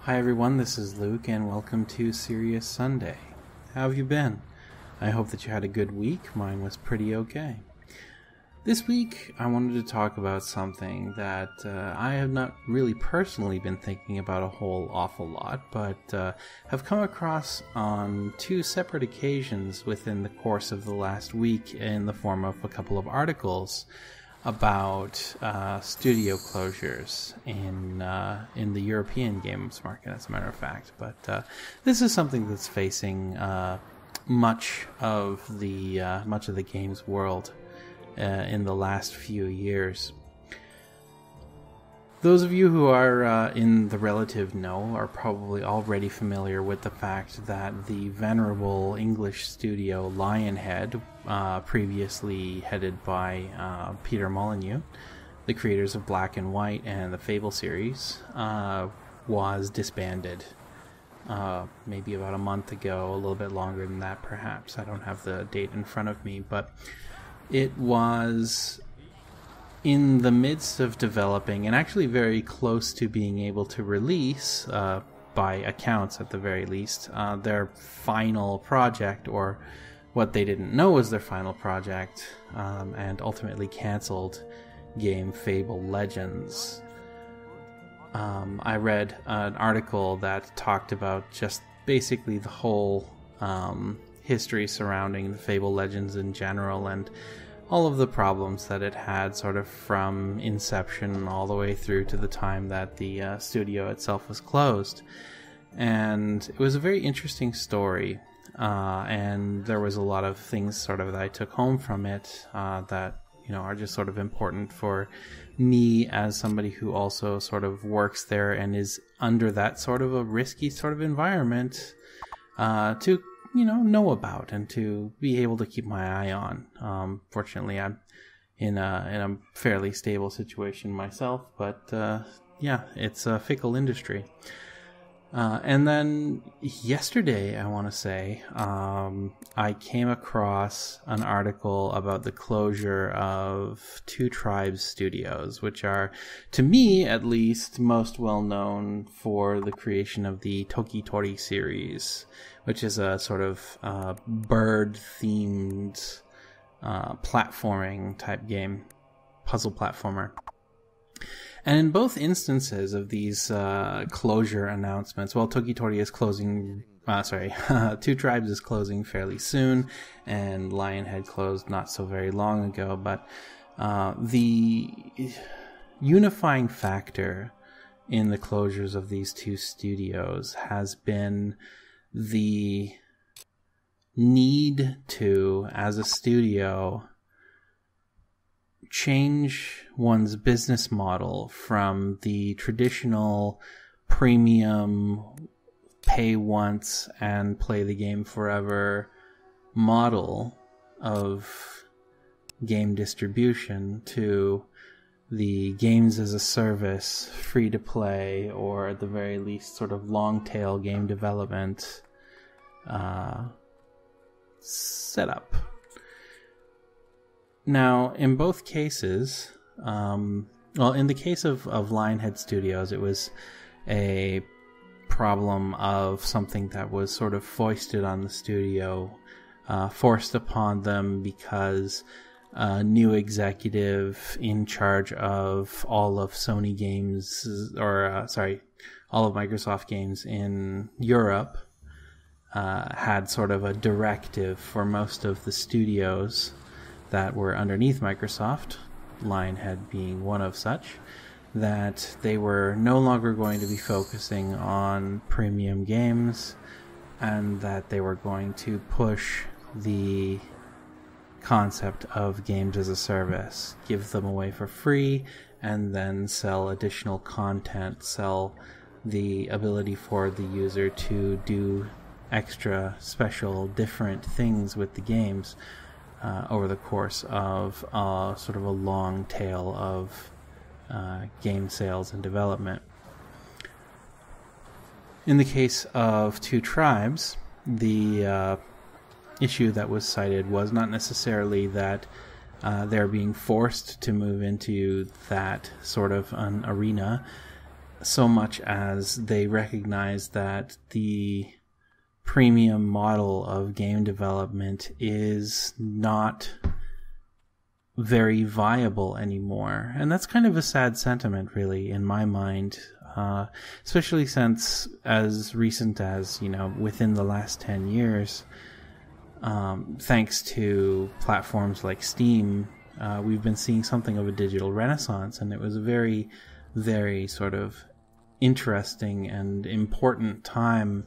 Hi everyone, this is Luke and welcome to Serious Sunday. How have you been? I hope that you had a good week. Mine was pretty okay. This week I wanted to talk about something that I have not really personally been thinking about a whole awful lot, but have come across on two separate occasions within the course of the last week in the form of a couple of articles about studio closures in the European games market, as a matter of fact. But this is something that's facing much of the games world in the last few years. Those of you who are in the relative know are probably already familiar with the fact that the venerable English studio Lionhead, previously headed by Peter Molyneux, the creators of Black and White and the Fable series, was disbanded maybe about a month ago, a little bit longer than that perhaps. I don't have the date in front of me, but it was in the midst of developing, and actually very close to being able to release, by accounts at the very least, their final project, or what they didn't know was their final project, and ultimately cancelled game Fable Legends. I read an article that talked about just basically the whole history surrounding the Fable Legends in general, and all of the problems that it had sort of from inception all the way through to the time that the studio itself was closed. And it was a very interesting story, and there was a lot of things sort of that I took home from it that, you know, are just sort of important for me as somebody who also sort of works there and is under that sort of a risky sort of environment to know about and to be able to keep my eye on. Fortunately, I'm in a fairly stable situation myself, but yeah, it's a fickle industry. And then yesterday, I want to say, I came across an article about the closure of Two Tribes studios, which are, to me at least, most well known for the creation of the Tokitori series, which is a sort of bird-themed platforming type game, puzzle platformer. And in both instances of these closure announcements, well, Tokitori is closing, Two Tribes is closing fairly soon, and Lionhead closed not so very long ago, but the unifying factor in the closures of these two studios has been the need to, as a studio, change one's business model from the traditional premium pay once and play the game forever model of game distribution to the games as a service, free to play, or at the very least sort of long tail game development setup. Now, in both cases, in the case of Lionhead Studios, it was a problem of something that was sort of foisted on the studio, forced upon them because a new executive in charge of all of Sony games, all of Microsoft games in Europe, had sort of a directive for most of the studios that were underneath Microsoft, Lionhead being one of such, that they were no longer going to be focusing on premium games, and that they were going to push the concept of games as a service, give them away for free, and then sell additional content, sell the ability for the user to do extra, special, different things with the games over the course of sort of a long tail of game sales and development. In the case of Two Tribes, the issue that was cited was not necessarily that they're being forced to move into that sort of an arena, so much as they recognize that the premium model of game development is not very viable anymore. And that's kind of a sad sentiment, really, in my mind, especially since as recent as, within the last 10 years, thanks to platforms like Steam, we've been seeing something of a digital renaissance. And it was a very, very sort of interesting and important time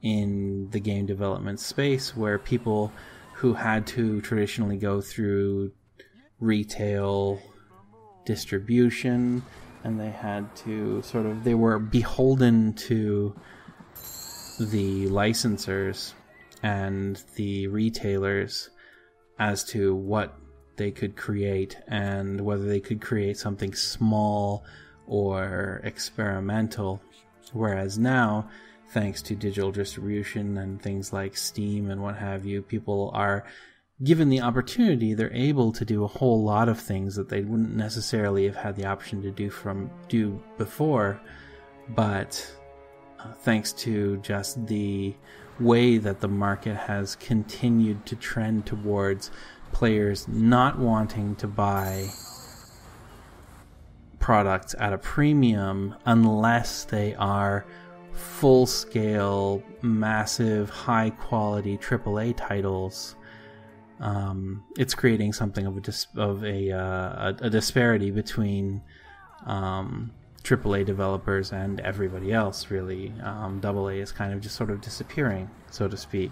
in the game development space, where people who had to traditionally go through retail distribution, and they were beholden to the licensors and the retailers as to what they could create, and whether they could create something small or experimental. Whereas now, thanks to digital distribution and things like Steam and what have you, people are given the opportunity. They're able to do a whole lot of things that they wouldn't necessarily have had the option to do before. But thanks to just the way that the market has continued to trend towards players not wanting to buy products at a premium unless they are full-scale, massive, high-quality AAA titles, it's creating something of a disparity between AAA developers and everybody else, really. AA is kind of just sort of disappearing, so to speak,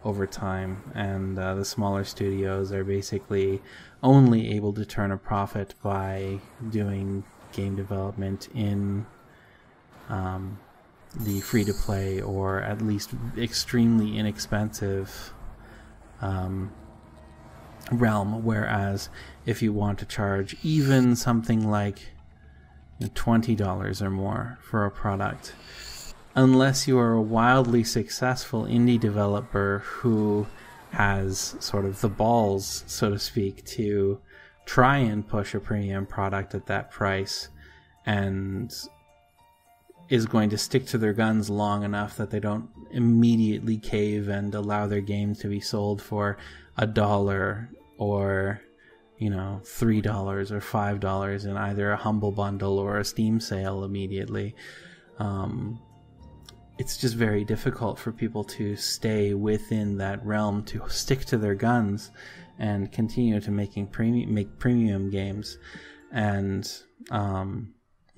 over time, and the smaller studios are basically only able to turn a profit by doing game development in the free-to-play or at least extremely inexpensive realm. Whereas if you want to charge even something like $20 or more for a product, unless you are a wildly successful indie developer who has sort of the balls, so to speak, to try and push a premium product at that price, and is going to stick to their guns long enough that they don't immediately cave and allow their game to be sold for $1 or $3 or $5 in either a humble bundle or a Steam sale immediately. It's just very difficult for people to stay within that realm, to stick to their guns and continue to make premium games. And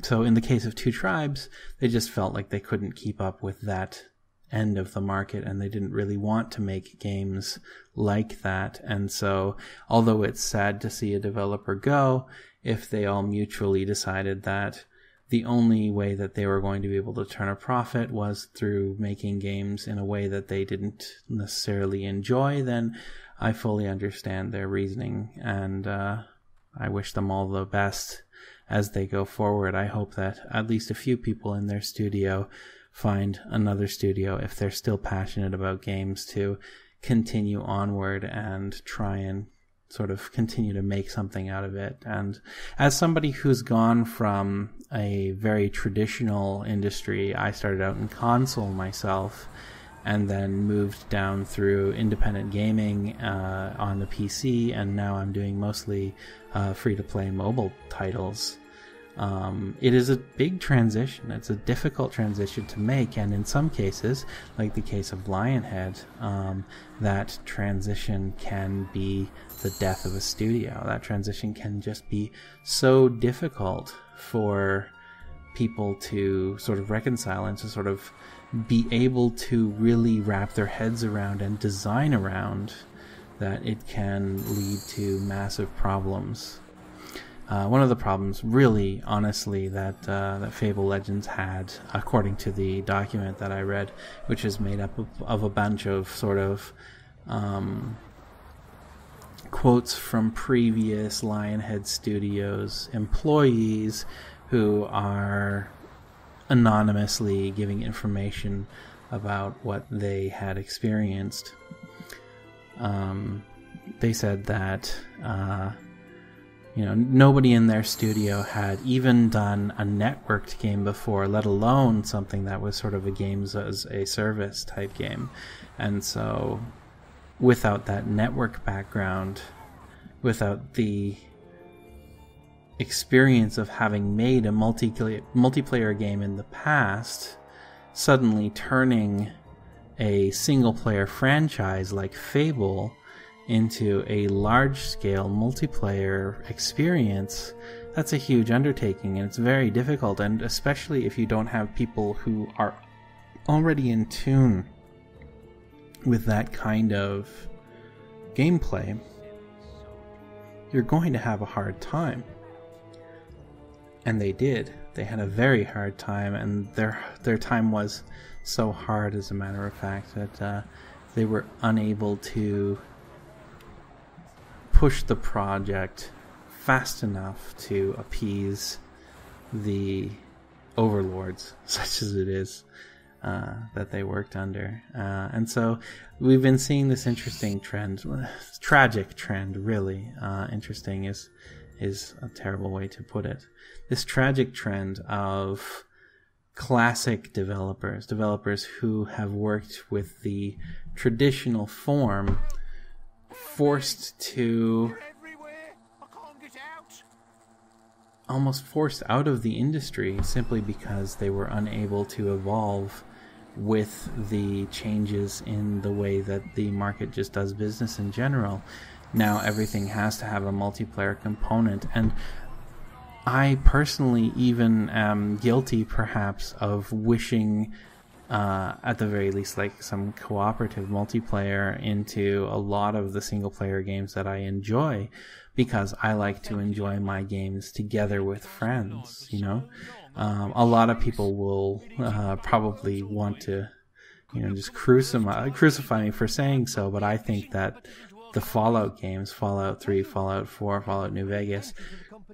so in the case of Two Tribes, they just felt like they couldn't keep up with that end of the market, and they didn't really want to make games like that. And so, although it's sad to see a developer go, if they all mutually decided that the only way that they were going to be able to turn a profit was through making games in a way that they didn't necessarily enjoy, then I fully understand their reasoning, and I wish them all the best as they go forward. I hope that at least a few people in their studio find another studio, if they're still passionate about games, to continue onward and try and sort of continue to make something out of it. And as somebody who's gone from a very traditional industry, I started out in console myself and then moved down through independent gaming on the PC, and now I'm doing mostly free-to-play mobile titles. It is a big transition. It's a difficult transition to make, and in some cases, like the case of Lionhead, that transition can be the death of a studio. That transition can just be so difficult for people to sort of reconcile and to sort of be able to really wrap their heads around and design around, that it can lead to massive problems. One of the problems, really, honestly, that Fable Legends had, according to the document that I read, which is made up of a bunch of sort of quotes from previous Lionhead Studios employees who are anonymously giving information about what they had experienced. They said that nobody in their studio had even done a networked game before, let alone something that was sort of a games as a service type game. And so without that network background, without the experience of having made a multiplayer game in the past, suddenly turning a single player franchise like Fable into a large-scale multiplayer experience, that's a huge undertaking, and it's very difficult, and especially if you don't have people who are already in tune with that kind of gameplay, you're going to have a hard time. And they did. They had a very hard time, and their time was so hard, as a matter of fact, that they were unable to push the project fast enough to appease the overlords, such as it is, that they worked under. And so we've been seeing this interesting trend, tragic trend, really. Interesting is a terrible way to put it. This tragic trend of classic developers who have worked with the traditional form, almost forced out of the industry simply because they were unable to evolve with the changes in the way that the market just does business in general. Now everything has to have a multiplayer component, and I personally even am guilty perhaps of wishing at the very least like some cooperative multiplayer into a lot of the single player games that I enjoy, because I like to enjoy my games together with friends. A lot of people will probably want to just crucify me for saying so, but I think that the Fallout games, Fallout 3, Fallout 4, Fallout New Vegas,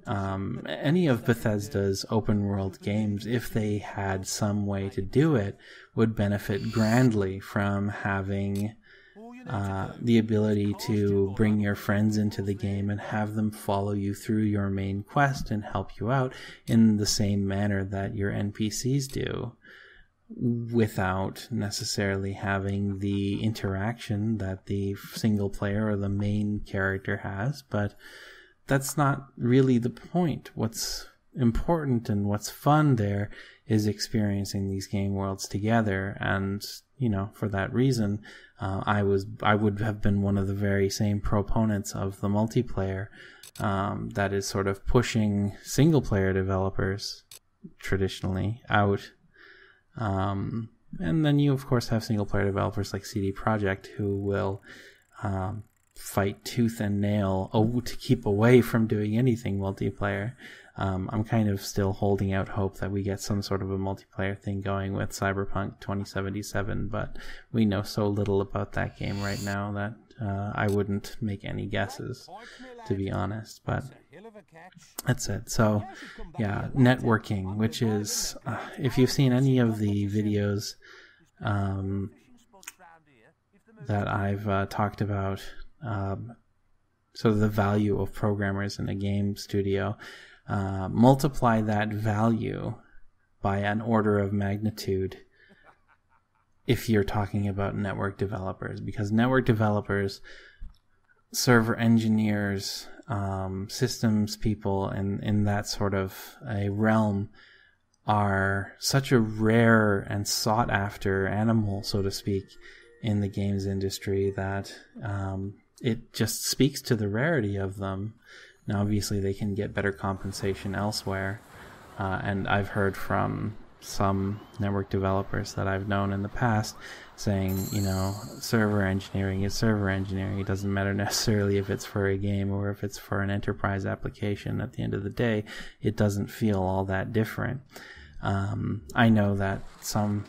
any of Bethesda's open world games, if they had some way to do it, would benefit grandly from having the ability to bring your friends into the game and have them follow you through your main quest and help you out in the same manner that your NPCs do, without necessarily having the interaction that the single player or the main character has. But that's not really the point. What's important and what's fun there is experiencing these game worlds together. And for that reason, I would have been one of the very same proponents of the multiplayer that is sort of pushing single player developers traditionally out. And then you of course have single player developers like CD Projekt who will fight tooth and nail to keep away from doing anything multiplayer. I'm kind of still holding out hope that we get some sort of a multiplayer thing going with Cyberpunk 2077, but we know so little about that game right now that I wouldn't make any guesses, to be honest. But that's it. So yeah, networking, which is if you've seen any of the videos that I've talked about, sort of the value of programmers in a game studio, multiply that value by an order of magnitude if you're talking about network developers, because network developers, server engineers, systems people in that sort of a realm are such a rare and sought after animal, so to speak, in the games industry that it just speaks to the rarity of them. Now obviously they can get better compensation elsewhere, and I've heard from some network developers that I've known in the past saying, server engineering is server engineering. It doesn't matter necessarily if it's for a game or if it's for an enterprise application. At the end of the day, it doesn't feel all that different. I know that some,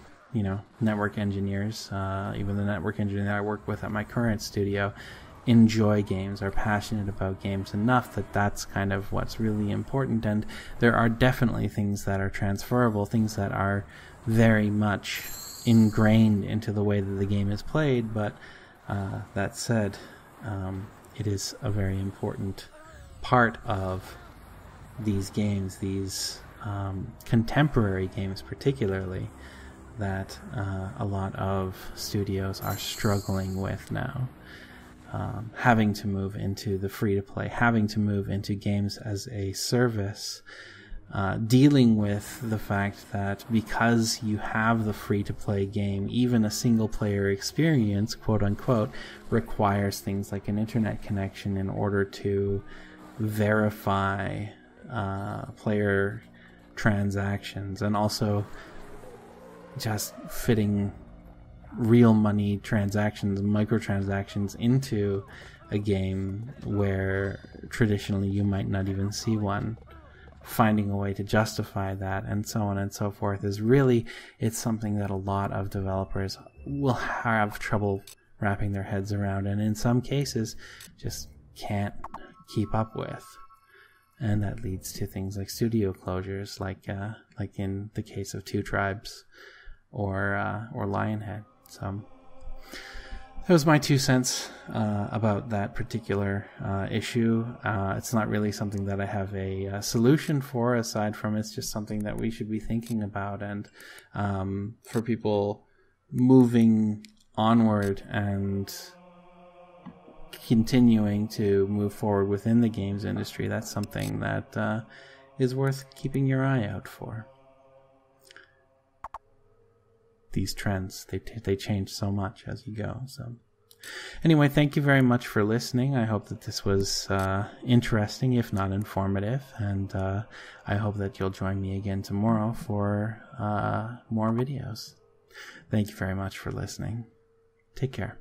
network engineers, even the network engineer that I work with at my current studio, enjoy games, are passionate about games enough that that's kind of what's really important. And there are definitely things that are transferable, things that are very much ingrained into the way that the game is played. But that said, it is a very important part of these games, these contemporary games particularly, that a lot of studios are struggling with now. Having to move into the free-to-play, having to move into games as a service, dealing with the fact that because you have the free-to-play game, even a single-player experience, quote-unquote, requires things like an internet connection in order to verify player transactions, and also just fitting real money transactions, microtransactions into a game where traditionally you might not even see one. Finding a way to justify that, and so on and so forth, is really, it's something that a lot of developers will have trouble wrapping their heads around, and in some cases just can't keep up with. And that leads to things like studio closures, like in the case of Two Tribes or Lionhead. So that was my 2 cents about that particular issue. It's not really something that I have a solution for, aside from it's just something that we should be thinking about. And for people moving onward and continuing to move forward within the games industry, that's something that is worth keeping your eye out for. These trends, they change so much as you go. So anyway, thank you very much for listening. I hope that this was interesting, if not informative, and I hope that you'll join me again tomorrow for more videos. Thank you very much for listening. Take care.